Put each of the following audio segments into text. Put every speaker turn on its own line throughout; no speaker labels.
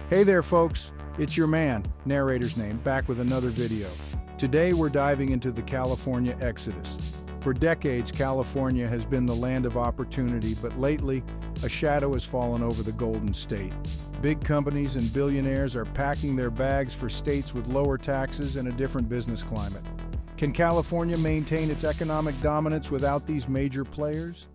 Hey there, folks. It's your man, narrator's name, back with another video. Today, we're diving into the California exodus. For decades, California has been the land of opportunity, but lately, a shadow has fallen over the Golden State. Big companies and billionaires are packing their bags for states with lower taxes and a different business climate. Can California maintain its economic dominance without these major players?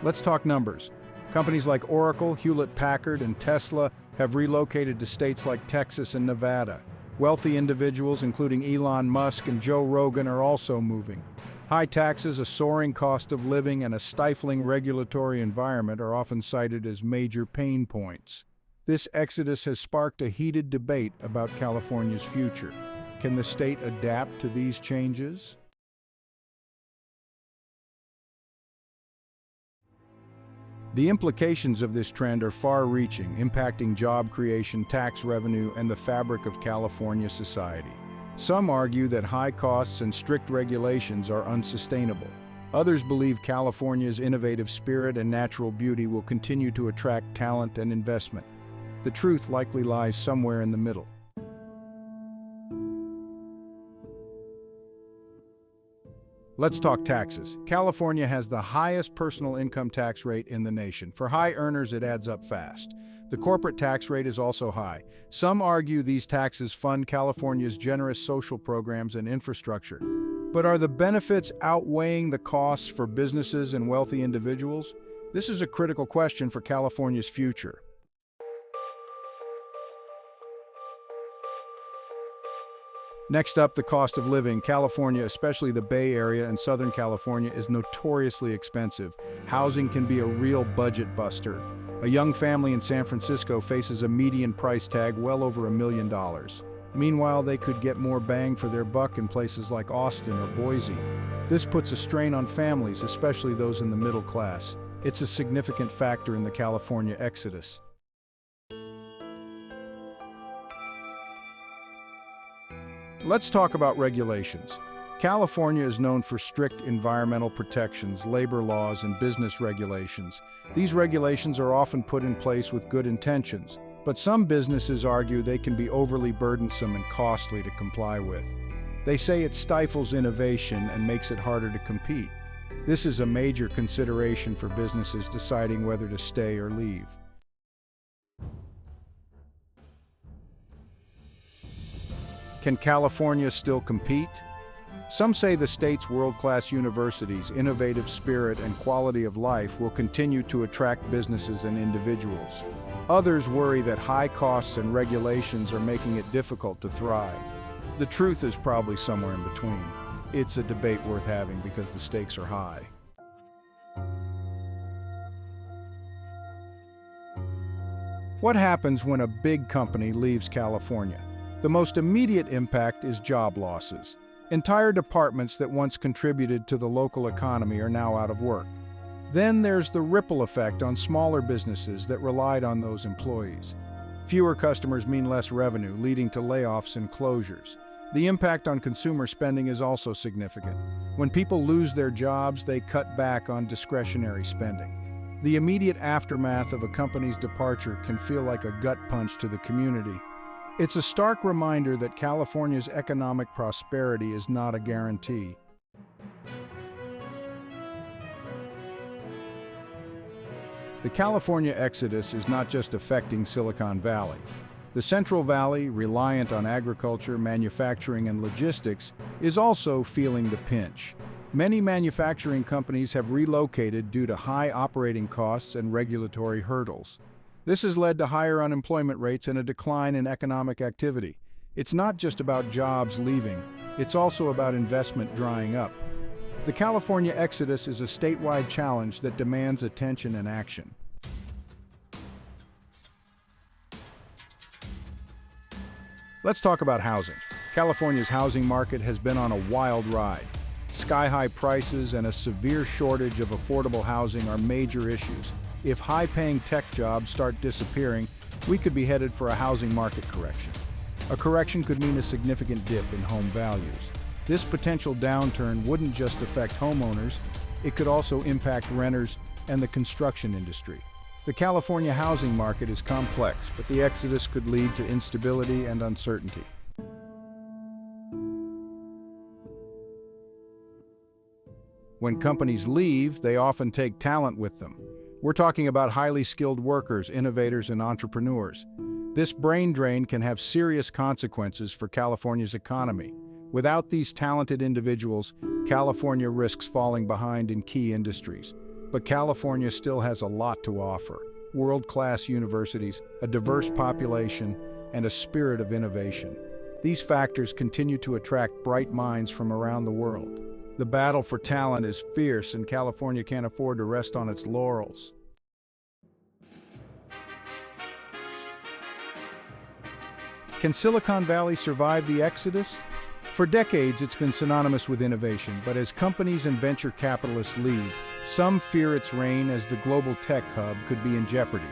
Let's talk numbers. Companies like Oracle, Hewlett-Packard, and Tesla have relocated to states like Texas and Nevada. Wealthy individuals, including Elon Musk and Joe Rogan, are also moving. High taxes, a soaring cost of living, and a stifling regulatory environment are often cited as major pain points. This exodus has sparked a heated debate about California's future. Can the state adapt to these changes? The implications of this trend are far-reaching, impacting job creation, tax revenue, and the fabric of California society. Some argue that high costs and strict regulations are unsustainable. Others believe California's innovative spirit and natural beauty will continue to attract talent and investment. The truth likely lies somewhere in the middle. Let's talk taxes. California has the highest personal income tax rate in the nation. For high earners, it adds up fast. The corporate tax rate is also high. Some argue these taxes fund California's generous social programs and infrastructure. But are the benefits outweighing the costs for businesses and wealthy individuals? This is a critical question for California's future. Next up, the cost of living. California, especially the Bay Area and Southern California, is notoriously expensive. Housing can be a real budget buster. A young family in San Francisco faces a median price tag well over $1 million. Meanwhile, they could get more bang for their buck in places like Austin or Boise. This puts a strain on families, especially those in the middle class. It's a significant factor in the California exodus. Let's talk about regulations. California is known for strict environmental protections, labor laws, and business regulations. These regulations are often put in place with good intentions, but some businesses argue they can be overly burdensome and costly to comply with. They say it stifles innovation and makes it harder to compete. This is a major consideration for businesses deciding whether to stay or leave. Can California still compete? Some say the state's world-class universities, innovative spirit, and quality of life will continue to attract businesses and individuals. Others worry that high costs and regulations are making it difficult to thrive. The truth is probably somewhere in between. It's a debate worth having because the stakes are high. What happens when a big company leaves California? The most immediate impact is job losses. Entire departments that once contributed to the local economy are now out of work. Then there's the ripple effect on smaller businesses that relied on those employees. Fewer customers mean less revenue, leading to layoffs and closures. The impact on consumer spending is also significant. When people lose their jobs, they cut back on discretionary spending. The immediate aftermath of a company's departure can feel like a gut punch to the community. It's a stark reminder that California's economic prosperity is not a guarantee. The California exodus is not just affecting Silicon Valley. The Central Valley, reliant on agriculture, manufacturing, and logistics, is also feeling the pinch. Many manufacturing companies have relocated due to high operating costs and regulatory hurdles. This has led to higher unemployment rates and a decline in economic activity. It's not just about jobs leaving, it's also about investment drying up. The California exodus is a statewide challenge that demands attention and action. Let's talk about housing. California's housing market has been on a wild ride. Sky-high prices and a severe shortage of affordable housing are major issues. If high-paying tech jobs start disappearing, we could be headed for a housing market correction. A correction could mean a significant dip in home values. This potential downturn wouldn't just affect homeowners, it could also impact renters, and the construction industry. The California housing market is complex, but the exodus could lead to instability and uncertainty. When companies leave, they often take talent with them. We're talking about highly skilled workers, innovators, and entrepreneurs. This brain drain can have serious consequences for California's economy. Without these talented individuals, California risks falling behind in key industries. But California still has a lot to offer: world-class universities, a diverse population, and a spirit of innovation. These factors continue to attract bright minds from around the world. The battle for talent is fierce, and California can't afford to rest on its laurels. Can Silicon Valley survive the exodus? For decades, it's been synonymous with innovation, but as companies and venture capitalists leave, some fear its reign as the global tech hub could be in jeopardy.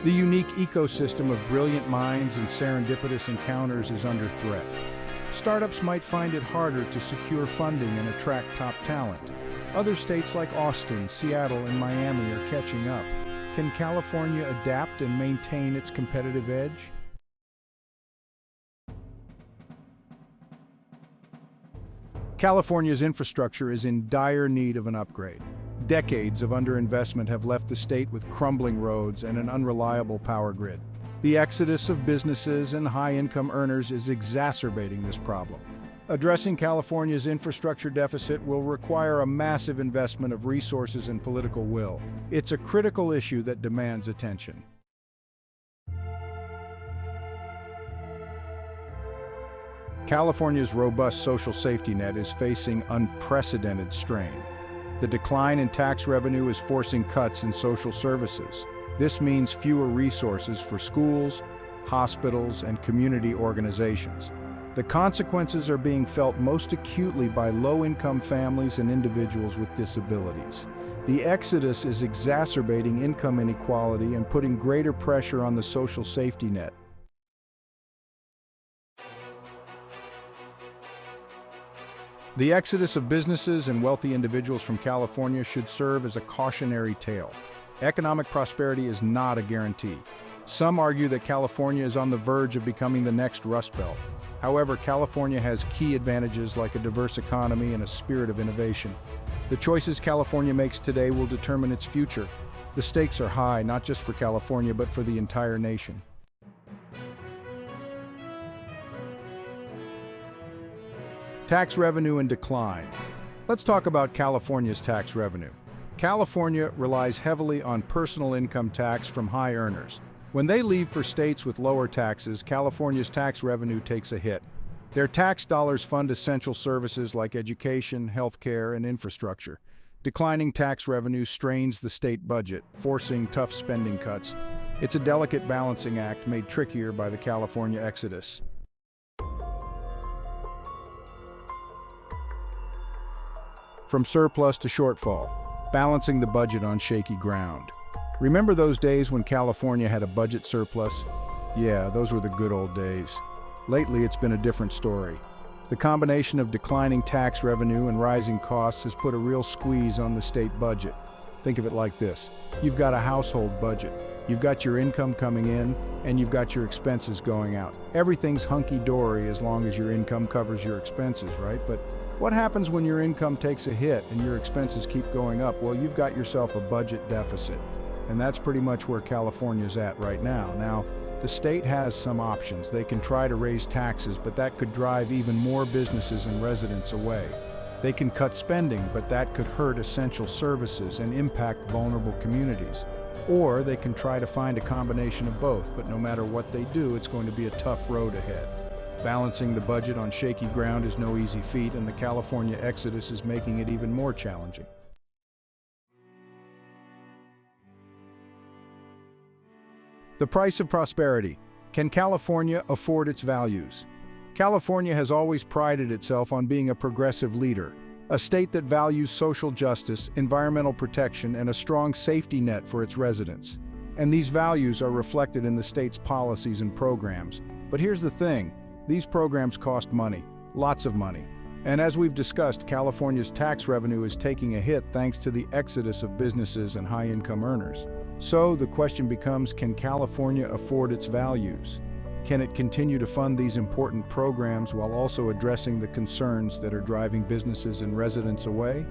The unique ecosystem of brilliant minds and serendipitous encounters is under threat. Startups might find it harder to secure funding and attract top talent. Other states like Austin, Seattle, and Miami are catching up. Can California adapt and maintain its competitive edge? California's infrastructure is in dire need of an upgrade. Decades of underinvestment have left the state with crumbling roads and an unreliable power grid. The exodus of businesses and high-income earners is exacerbating this problem. Addressing California's infrastructure deficit will require a massive investment of resources and political will. It's a critical issue that demands attention. California's robust social safety net is facing unprecedented strain. The decline in tax revenue is forcing cuts in social services. This means fewer resources for schools, hospitals, and community organizations. The consequences are being felt most acutely by low-income families and individuals with disabilities. The exodus is exacerbating income inequality and putting greater pressure on the social safety net. The exodus of businesses and wealthy individuals from California should serve as a cautionary tale. Economic prosperity is not a guarantee. Some argue that California is on the verge of becoming the next Rust Belt. However, California has key advantages like a diverse economy and a spirit of innovation. The choices California makes today will determine its future. The stakes are high, not just for California, but for the entire nation. Tax revenue in decline. Let's talk about California's tax revenue. California relies heavily on personal income tax from high earners. When they leave for states with lower taxes, California's tax revenue takes a hit. Their tax dollars fund essential services like education, healthcare, and infrastructure. Declining tax revenue strains the state budget, forcing tough spending cuts. It's a delicate balancing act made trickier by the California exodus. From surplus to shortfall, balancing the budget on shaky ground. Remember those days when California had a budget surplus? Yeah, those were the good old days. Lately, it's been a different story. The combination of declining tax revenue and rising costs has put a real squeeze on the state budget. Think of it like this. You've got a household budget. You've got your income coming in, and you've got your expenses going out. Everything's hunky-dory as long as your income covers your expenses, right? But what happens when your income takes a hit and your expenses keep going up? Well, you've got yourself a budget deficit. And that's pretty much where California's at right now. Now, the state has some options. They can try to raise taxes, but that could drive even more businesses and residents away. They can cut spending, but that could hurt essential services and impact vulnerable communities. Or they can try to find a combination of both, but no matter what they do, it's going to be a tough road ahead. Balancing the budget on shaky ground is no easy feat, and the California exodus is making it even more challenging. The price of prosperity. Can California afford its values? California has always prided itself on being a progressive leader, a state that values social justice, environmental protection, and a strong safety net for its residents. And these values are reflected in the state's policies and programs. But here's the thing. These programs cost money, lots of money. And as we've discussed, California's tax revenue is taking a hit thanks to the exodus of businesses and high-income earners. So the question becomes, can California afford its values? Can it continue to fund these important programs while also addressing the concerns that are driving businesses and residents away?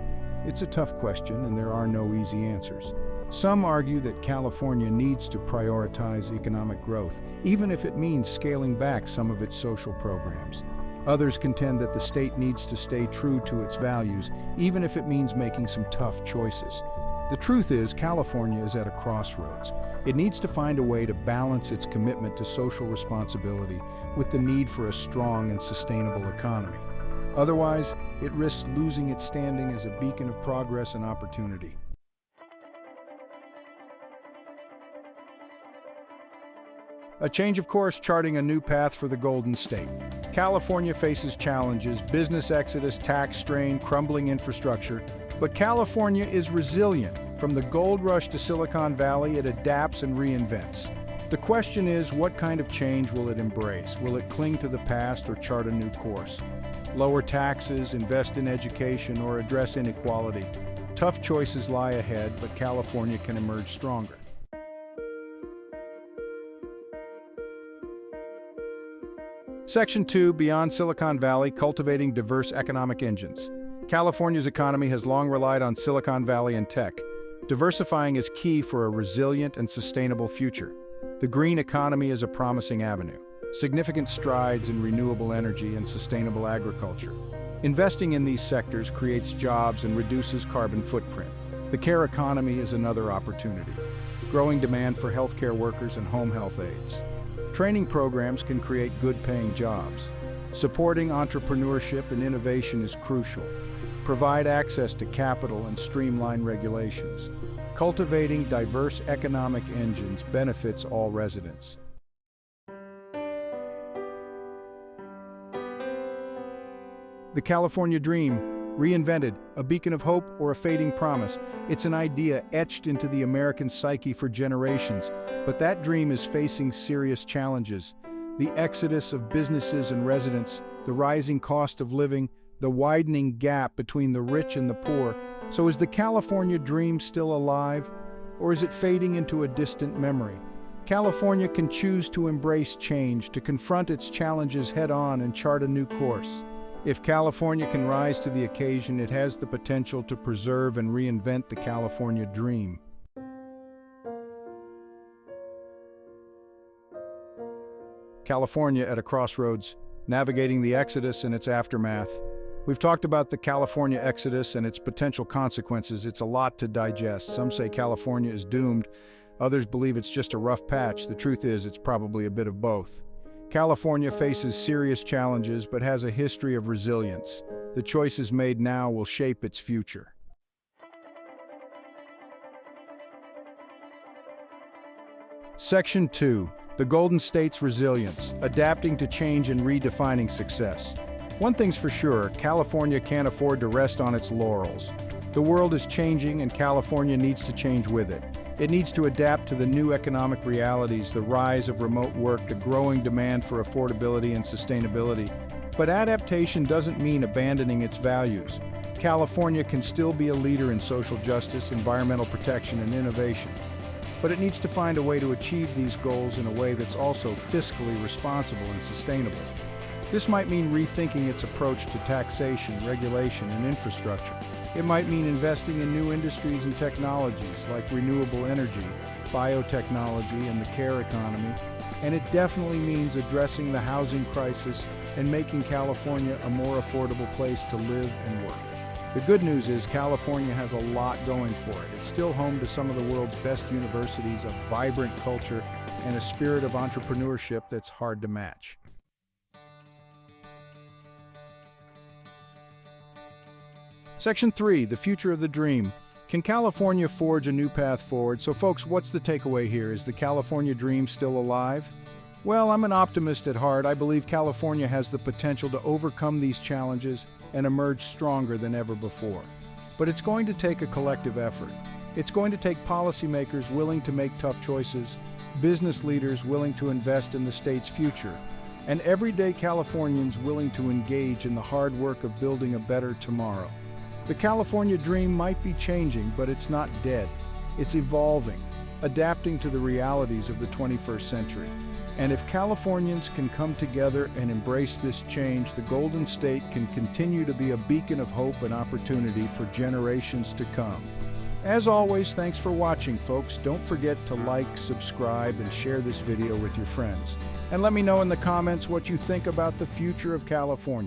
It's a tough question, and there are no easy answers. Some argue that California needs to prioritize economic growth, even if it means scaling back some of its social programs. Others contend that the state needs to stay true to its values, even if it means making some tough choices. The truth is, California is at a crossroads. It needs to find a way to balance its commitment to social responsibility with the need for a strong and sustainable economy. Otherwise, it risks losing its standing as a beacon of progress and opportunity. A change of course, charting a new path for the Golden State. California faces challenges: business exodus, tax strain, crumbling infrastructure. But California is resilient. From the gold rush to Silicon Valley, it adapts and reinvents. The question is, what kind of change will it embrace? Will it cling to the past or chart a new course? Lower taxes, invest in education, or address inequality? Tough choices lie ahead, but California can emerge stronger. Section 2, Beyond Silicon Valley, Cultivating Diverse Economic Engines. California's economy has long relied on Silicon Valley and tech. Diversifying is key for a resilient and sustainable future. The green economy is a promising avenue. Significant strides in renewable energy and sustainable agriculture. Investing in these sectors creates jobs and reduces carbon footprint. The care economy is another opportunity. Growing demand for healthcare workers and home health aides. Training programs can create good-paying jobs. Supporting entrepreneurship and innovation is crucial. Provide access to capital and streamline regulations. Cultivating diverse economic engines benefits all residents. The California Dream, reinvented, a beacon of hope or a fading promise. It's an idea etched into the American psyche for generations, but that dream is facing serious challenges. The exodus of businesses and residents, the rising cost of living, the widening gap between the rich and the poor. So is the California Dream still alive, or is it fading into a distant memory? California can choose to embrace change, to confront its challenges head-on and chart a new course. If California can rise to the occasion, it has the potential to preserve and reinvent the California Dream. California at a crossroads, navigating the exodus and its aftermath. We've talked about the California exodus and its potential consequences. It's a lot to digest. Some say California is doomed. Others believe it's just a rough patch. The truth is, it's probably a bit of both. California faces serious challenges but has a history of resilience. The choices made now will shape its future. Section 2. The Golden State's Resilience, Adapting to Change and Redefining Success. One thing's for sure, California can't afford to rest on its laurels. The world is changing and California needs to change with it. It needs to adapt to the new economic realities, the rise of remote work, the growing demand for affordability and sustainability. But adaptation doesn't mean abandoning its values. California can still be a leader in social justice, environmental protection, and innovation. But it needs to find a way to achieve these goals in a way that's also fiscally responsible and sustainable. This might mean rethinking its approach to taxation, regulation, and infrastructure. It might mean investing in new industries and technologies like renewable energy, biotechnology, and the care economy. And it definitely means addressing the housing crisis and making California a more affordable place to live and work. The good news is California has a lot going for it. It's still home to some of the world's best universities, a vibrant culture, and a spirit of entrepreneurship that's hard to match. Section 3, The Future of the Dream. Can California forge a new path forward? So folks, what's the takeaway here? Is the California Dream still alive? Well, I'm an optimist at heart. I believe California has the potential to overcome these challenges and emerge stronger than ever before. But it's going to take a collective effort. It's going to take policymakers willing to make tough choices, business leaders willing to invest in the state's future, and everyday Californians willing to engage in the hard work of building a better tomorrow. The California dream might be changing, but it's not dead. It's evolving, adapting to the realities of the 21st century. And if Californians can come together and embrace this change, the Golden State can continue to be a beacon of hope and opportunity for generations to come. As always, thanks for watching, folks. Don't forget to like, subscribe, and share this video with your friends. And let me know in the comments what you think about the future of California.